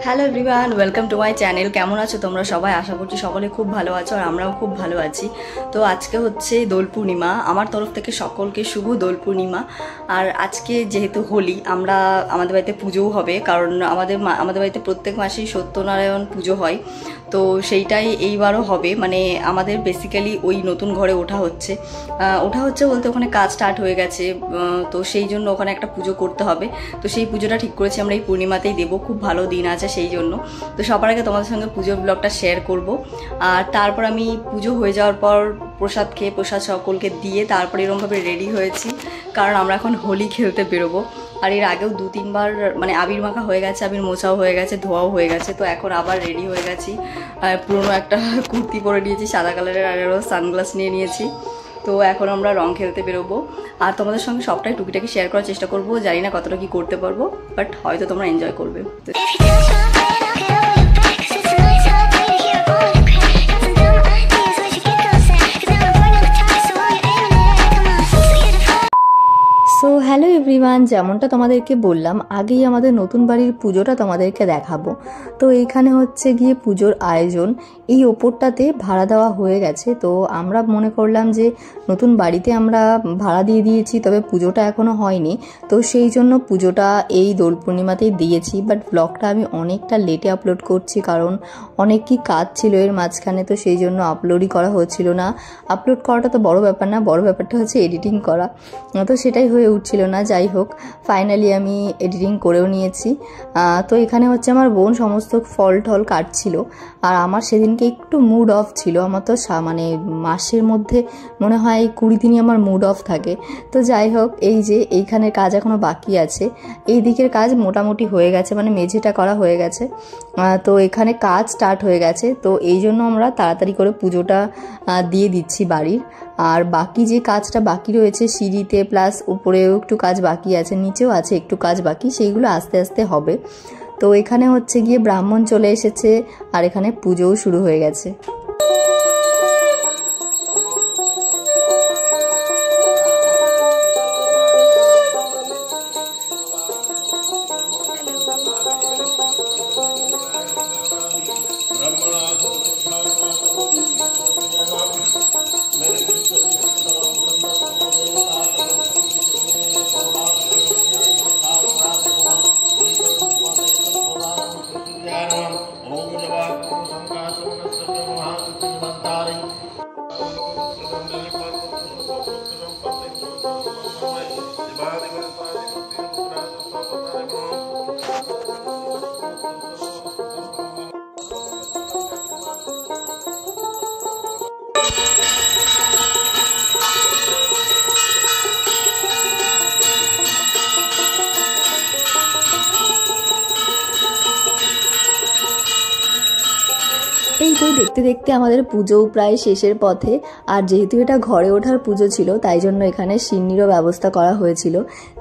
Hello everyone, welcome to my channel. কেমন আছো তোমরা সবাই? আশা করছি সকলে খুব ভালো আছো আর আমরাও খুব ভালো আছি। তো আজকে হচ্ছে দোল পূর্ণিমা। আমার তরফ থেকে সকলকে শুভ দোল পূর্ণিমা। আর আজকে যেহেতু হোলি, আমাদের বাড়িতে পুজোও হবে, কারণ আমাদের বাড়িতে প্রত্যেক মাসেই সত্যনারায়ণ পুজো হয়। তো সেইটাই এইবারও হবে। মানে আমাদের বেসিক্যালি ওই নতুন ঘরে ওঠা হচ্ছে বলতে ওখানে কাজ স্টার্ট হয়ে গেছে। তো সেই জন্য ওখানে একটা পুজো করতে হবে। তো সেই পুজোটা ঠিক করেছি আমরা এই পূর্ণিমাতেই দেবো। খুব ভালো দিন আছে সেই জন্য। তো সবার আগে তোমাদের সঙ্গে পুজোর ব্লগটা শেয়ার করব। আর তারপর আমি পুজো হয়ে যাওয়ার পর প্রসাদ খেয়ে প্রসাদ সকলকে দিয়ে তারপর এরকমভাবে রেডি হয়েছি, কারণ আমরা এখন হোলি খেলতে বেরোবো। আর এর আগেও 2-3 বার মানে আবির মাখা হয়ে গেছে, আবির মোছাও হয়ে গেছে, ধোয়াও হয়ে গেছে। তো এখন আবার রেডি হয়ে গেছি। পুরোনো একটা কুর্তি পরে নিয়েছি সাদা কালারের, আর সানগ্লাস নিয়ে নিয়েছি। তো এখন আমরা রং খেলতে বেরোবো। আর তোমাদের সঙ্গে সবটাই টুকিটাকি শেয়ার করার চেষ্টা করবো। জানি না কতটা কি করতে পারবো, বাট হয়তো তোমরা এনজয় করবে। সো হ্যালো এভরিওয়ান, যেমনটা তোমাদেরকে বললাম আগেই আমাদের নতুন বাড়ির পুজোটা তোমাদেরকে দেখাবো। তো এইখানে হচ্ছে গিয়ে পুজোর আয়োজন। এই ওপরটাতে ভাড়া দেওয়া হয়ে গেছে। তো আমরা মনে করলাম যে নতুন বাড়িতে আমরা ভাড়া দিয়ে দিয়েছি, তবে পুজোটা এখনও হয়নি। তো সেই জন্য পুজোটা এই দোল পূর্ণিমাতেই দিয়েছি। বাট ব্লগটা আমি অনেকটা লেটে আপলোড করছি, কারণ অনেক কি কাজ ছিল এর মাঝখানে। তো সেই জন্য আপলোডই করা হচ্ছিল না। আপলোড করাটা তো বড় ব্যাপার না, বড় ব্যাপারটা হচ্ছে এডিটিং করা। তো সেটাই হয়ে উঠছিল না। যাই হোক, ফাইনালি আমি এডিটিং করেও নিয়েছি। তো এখানে হচ্ছে আমার বোন সমস্ত ফল টল কাটছিল। আর আমার সেদিনকে একটু মুড অফ ছিল। আমার তো মানে মাসের মধ্যে মনে হয় 20 দিনই আমার মুড অফ থাকে। তো যাই হোক, এই যে এইখানের কাজ এখনও বাকি আছে। এই দিকের কাজ মোটামুটি হয়ে গেছে, মানে মেঝেটা করা হয়ে গেছে। তো এখানে কাজ স্টার্ট হয়ে গেছে। তো এই জন্য আমরা তাড়াতাড়ি করে পুজোটা দিয়ে দিচ্ছি বাড়ির। আর বাকি যে কাজটা বাকি রয়েছে সিঁড়িতে, প্লাস উপরেও একটু কাজ বাকি আছে, নিচেও আছে একটু কাজ বাকি, সেইগুলো আস্তে আস্তে হবে। তো এখানে হচ্ছে গিয়ে ব্রাহ্মণ চলে এসেছে আর এখানে পুজোও শুরু হয়ে গেছে। এই তো দেখতে দেখতে আমাদের পুজোও প্রায় শেষের পথে। আর যেহেতু এটা ঘরে ওঠার পুজো ছিল, তাই জন্য এখানে সিন্নিরও ব্যবস্থা করা হয়েছিল।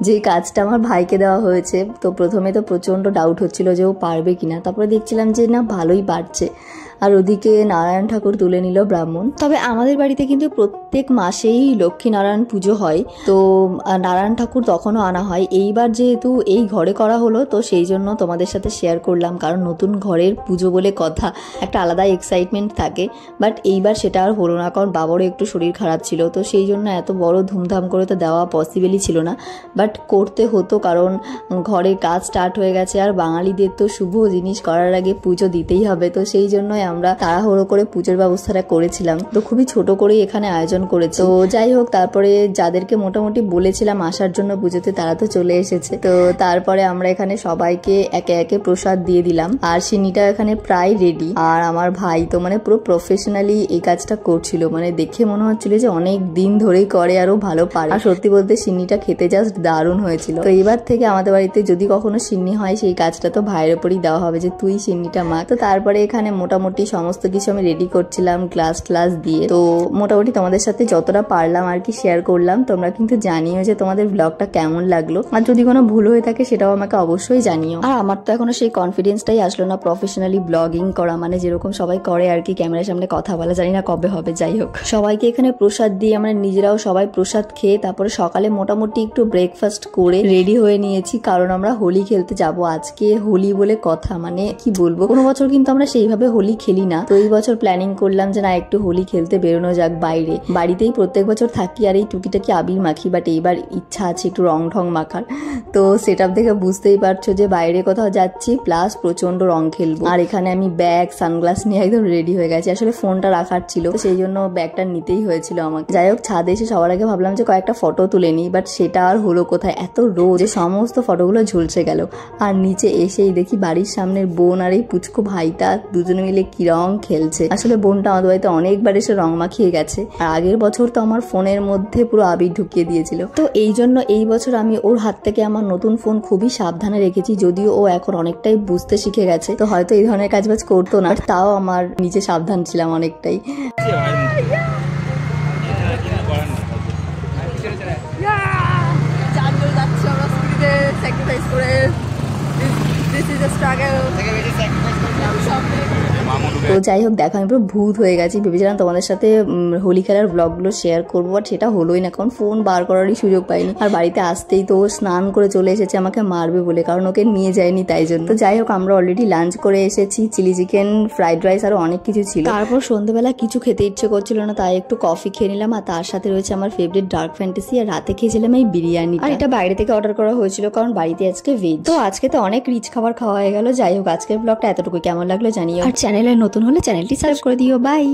যে কাজটা আমার ভাইকে দেওয়া হয়েছে। তো প্রথমে তো প্রচণ্ড ডাউট হচ্ছিল যে ও পারবে কিনা, তারপরে দেখছিলাম যে না, ভালোই পারছে। আর ওদিকে নারায়ণ ঠাকুর তুলে নিল ব্রাহ্মণ। তবে আমাদের বাড়িতে কিন্তু প্রত্যেক মাসেই লক্ষ্মীনারায়ণ পুজো হয়। তো নারায়ণ ঠাকুর তখনও আনা হয়। এইবার যেহেতু এই ঘরে করা হলো, তো সেই জন্য তোমাদের সাথে শেয়ার করলাম, কারণ নতুন ঘরের পুজো বলে কথা, একটা আলাদা এক্সাইটমেন্ট থাকে। বাট এইবার সেটা আর হলো না, কারণ বাবারও একটু শরীর খারাপ ছিল। তো সেই জন্য এত বড় ধুমধাম করে তো দেওয়া পসিবলই ছিল না, বাট করতে হতো, কারণ ঘরের কাজ স্টার্ট হয়ে গেছে। আর বাঙালিদের তো শুভ জিনিস করার আগে পুজো দিতেই হবে। তো সেই জন্যই আমরা তাড়াহুড়ো করে পুজোর ব্যবস্থাটা করেছিলাম। তো খুবই ছোট করেই এখানে আয়োজন করেছে। তো যাই হোক, তারপরে যাদেরকে মোটামুটি বলেছিলাম আসার জন্য পুজোতে, তারা তো চলে এসেছে। তো তারপরে আমরা এখানে সবাইকে একে একে প্রসাদ দিয়ে দিলাম। আর সিন্নিটা এখানে প্রায় রেডি। আর আমার ভাই তো মানে পুরো প্রফেশনালি এই কাজটা করছিল, মানে দেখে মনে হচ্ছিল যে অনেক দিন ধরেই করে, আরো ভালো পারে। আর সত্যি বলতে সিন্নিটা খেতে জাস্ট দারুণ হয়েছিল। তো এবার থেকে আমাদের বাড়িতে যদি কখনো সিন্নি হয়, সেই কাজটা তো ভাইয়ের উপরই দেওয়া হবে, যে তুই সিন্নিটা মাখ। তো তারপরে এখানে মোটামুটি মোটামুটি সমস্ত কিছু আমি রেডি করছিলাম গ্লাস দিয়ে। তো মোটামুটি তোমাদের সাথে যতটা পারলাম আর কি শেয়ার করলাম। তোমরা কিন্তু জানিও যে তোমাদের ব্লগটা কেমন লাগলো, আর যদি কোনো ভুল হয়ে থাকে সেটাও আমাকে অবশ্যই জানিও। আর আমার তো এখনো সেই কনফিডেন্সটাই আসলো না প্রফেশনালি ব্লগিং করা, মানে যেরকম সবাই করে আর কি ক্যামেরার সামনে কথা বলা, জানি না কবে হবে। যাই হোক, সবাইকে এখানে প্রসাদ দিয়ে আমরা নিজেরাও সবাই প্রসাদ খেয়ে তারপরে সকালে মোটামুটি একটু ব্রেকফাস্ট করে রেডি হয়ে নিয়েছি, কারণ আমরা হোলি খেলতে যাব। আজকে হোলি বলে কথা, মানে কি বলবো, কোনো বছর কিন্তু আমরা সেইভাবে হোলি খেলি না। তো এই বছর প্ল্যানিং করলাম যে না একটু হোলি খেলতে বেরোনো যাক বাইরে। বাড়িতেই প্রত্যেক বছর থাকি আর এই টুকিটাকি আবির মাখি, বাট এইবার ইচ্ছা আছে একটু রং ঢং মাখার। তো সেটআপ দেখে বুঝতেই পারছো যে বাইরে কোথাও যাচ্ছি, প্লাস প্রচন্ড রং খেলবো। আর এখানে আমি ব্যাগ সানগ্লাস নিয়ে একদম রেডি হয়ে গেছি। আসলে ফোনটা রাখার ছিল, সেই জন্য ব্যাগটা নিতেই হয়েছিল আমাকে। যাই হোক, ছাদে এসে সবার আগে ভাবলাম যে কয়েকটা ফটো তুলে নিই, বাট সেটা আর হলো কোথায়, এত রোদ যে সমস্ত ফটোগুলো ঝলসে গেল। আর নিচে এসেই দেখি বাড়ির সামনের বোন আর এই পুচকু ভাইটা দুজনে মিলে কি রং খেলছে। আসলে বোনটা আমাদের বাড়িতে অনেকবার এসে রং মাখিয়ে গেছে, আর আগের বছর তো আমার ফোনের মধ্যে পুরো আবির ঢুকিয়ে দিয়েছিল। তো এই জন্য এই বছর আমি ওর হাত থেকে আমার নতুন ফোন খুবই সাবধানে রেখেছি, যদিও ও এখন অনেকটাই বুঝতে শিখে গেছে, তো হয়তো এই ধরনের কাজবাজ করতো না, তাও আমার নিজে সাবধান ছিলাম অনেকটাই। তো যাই হোক, দেখো আমি পুরো ভূত হয়ে গেছি। ভেবেছিলাম তোমাদের সাথে হোলি খেলার ব্লগগুলো শেয়ার করবো, বাট সেটা হলোই না, কারণ ফোন বার করারই সুযোগ পাইনি। আর বাড়িতে আসতেই তো স্নান করে চলে এসেছে আমাকে মারবে বলে, কারণ ওকে নিয়ে যায়নি তাই জন্য। তো যাই হোক, আমরা অলরেডি লাঞ্চ করে এসেছি, চিলি চিকেন, ফ্রাইড রাইস, আরো অনেক কিছু ছিল। তারপর সন্ধ্যেবেলা কিছু খেতে ইচ্ছে করছিল না, তাই একটু কফি খেয়ে নিলাম, আর তার সাথে রয়েছে আমার ফেভারিট ডার্ক ফ্যান্টাসি। আর রাতে খেয়েছিলাম এই বিরিয়ানি, আর এটা বাইরে থেকে অর্ডার করা হয়েছিল কারণ বাড়িতে আজকে ভেজ। তো আজকে তো অনেক রিচ খাবার খাওয়া হয়ে গেল। যাই হোক, আজকের ব্লগটা এতটুকু, কেমন লাগলো জানিও, আর চ্যানেলে নতুন হলে চ্যানেলটি সাবস্ক্রাইব করে দিও। বাই।